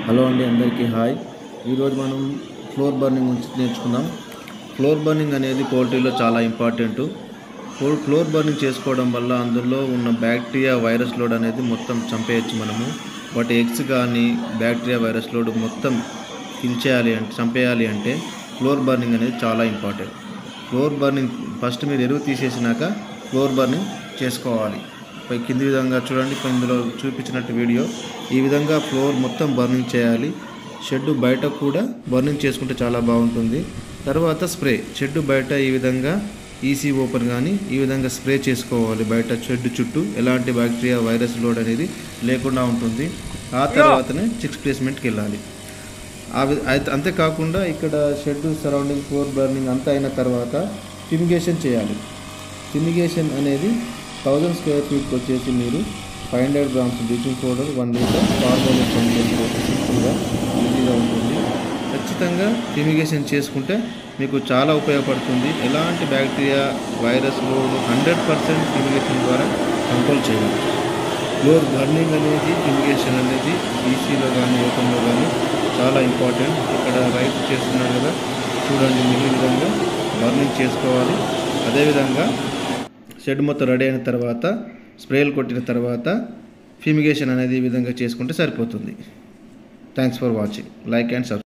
Hello అండి, అందరికీ hi. ఈరోజు మనం ఫ్లోర్ బర్నింగ్ గురించి నేర్చుకుందాం. ఫ్లోర్ బర్నింగ్ అనేది పౌల్ట్రీలో చాలా ఇంపార్టెంట్. ఫ్లోర్ బర్నింగ్ చేసుకోవడం వల్ల అందులో ఉన్న బ్యాక్టీరియా వైరస్ లోడ్ అనేది మొత్తం చంపేయచ్చు మనము. వాటి ఎగ్స్ కానీ బ్యాక్టీరియా వైరస్ లోడ్ మొత్తం చంపేయాలి అంటే ఫ్లోర్ బర్నింగ్ అనేది చాలా ఇంపార్టెంట్. ఫ్లోర్ బర్నింగ్ ఫస్ట్ మీరు ఎరువు తీసేసినాక ఫ్లోర్ బర్నింగ్ చేసుకోవాలి. కింది విధంగా చూడండి, ఇందులో చూపించినట్టు వీడియో ఈ విధంగా ఫ్లోర్ మొత్తం బర్నింగ్ చేయాలి. షెడ్ బయట కూడా బర్నింగ్ చేసుకుంటే చాలా బాగుంటుంది. తర్వాత స్ప్రే షెడ్ బయట ఈ విధంగా ఈసీ ఓపెన్ కానీ ఈ విధంగా స్ప్రే చేసుకోవాలి. బయట షెడ్ చుట్టూ ఎలాంటి బ్యాక్టీరియా వైరస్ లోడ్ అనేది లేకుండా ఉంటుంది. ఆ తర్వాతనే చిక్స్ ప్లేస్మెంట్కి వెళ్ళాలి. అంతేకాకుండా ఇక్కడ షెడ్ సరౌండింగ్ ఫ్లోర్ బర్నింగ్ అంతా అయిన తర్వాత ఫ్యూమిగేషన్ చేయాలి. ఫ్యూమిగేషన్ అనేది 1000 స్క్వేర్ ఫీట్కి వచ్చేసి మీరు 500 grams bleaching powder, 1 litre carbonate సింపుల్గా ఈజీగా ఉంటుంది. ఖచ్చితంగా ఫ్యూమిగేషన్ చేసుకుంటే మీకు చాలా ఉపయోగపడుతుంది. ఎలాంటి బ్యాక్టీరియా వైరస్ లోడ్ 100% ఫ్యూమిగేషన్ ద్వారా కంట్రోల్ చేయవచ్చు. ఫ్లోర్ బర్నింగ్ అనేది ఫ్యూమిగేషన్ అనేది ఈసీలో కానీ ఓపెన్లో కానీ చాలా ఇంపార్టెంట్. ఇక్కడ రైట్ చేస్తున్నారు కదా, చూడండి ఈ విధంగా బర్నింగ్ చేసుకోవాలి. అదేవిధంగా షెడ్ మొత్తం రెడీ అయిన తర్వాత స్ప్రేలు కొట్టిన తర్వాత ఫ్యూమిగేషన్ అనేది ఈ విధంగా చేసుకుంటే సరిపోతుంది. Thanks for watching. Like and subscribe.